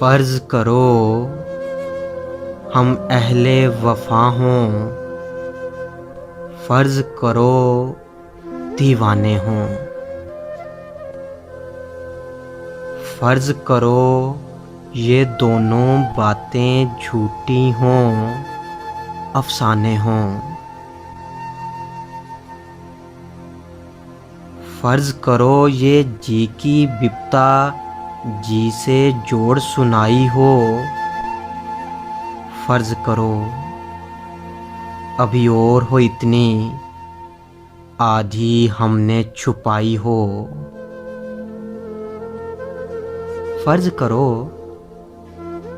फ़र्ज़ करो हम अहले वफ़ा हों, फ़र्ज़ करो दीवाने हों। फ़र्ज़ करो ये दोनों बातें झूठी हों, अफ़साने हों। फ़र्ज़ करो ये जी की बिप्ता जी से जोड़ सुनाई हो, फ़र्ज़ करो अभी और हो इतनी आधी हमने छुपाई हो। फ़र्ज़ करो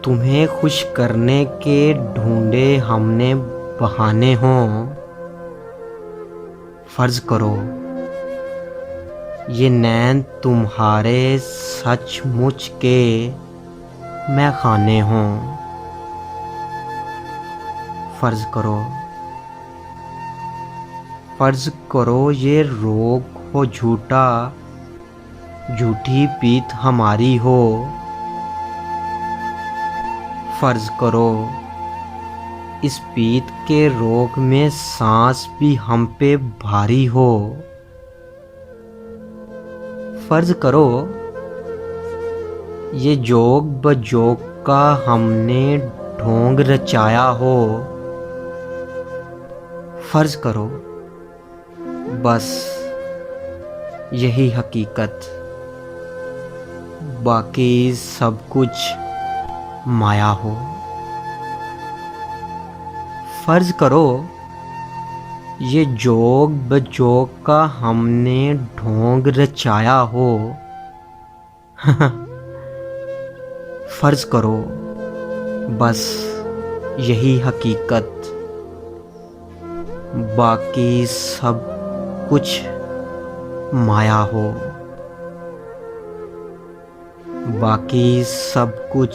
तुम्हें खुश करने के ढूंढे हमने बहाने हों, फ़र्ज़ करो ये नैन तुम्हारे सचमुच के मैख़ाने हों। फ़र्ज़ करो ये रोग हो झूठा, झूठी पीत हमारी हो। फ़र्ज़ करो इस पीत के रोग में सांस भी हम पे भारी हो। फ़र्ज़ करो ये जोग बजोग का हमने ढोंग रचाया हो। फ़र्ज़ करो बस यही हकीकत, बाकी सब कुछ माया हो। फ़र्ज़ करो ये जोग बजोग का हमने ढोंग रचाया हो। फ़र्ज़ करो बस यही हकीकत, बाकी सब कुछ माया हो। बाकी सब कुछ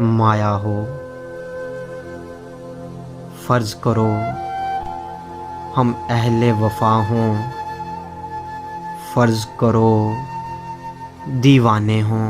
माया हो। फ़र्ज़ करो हम अहले वफ़ा हों, फ़र्ज़ करो दीवाने हों।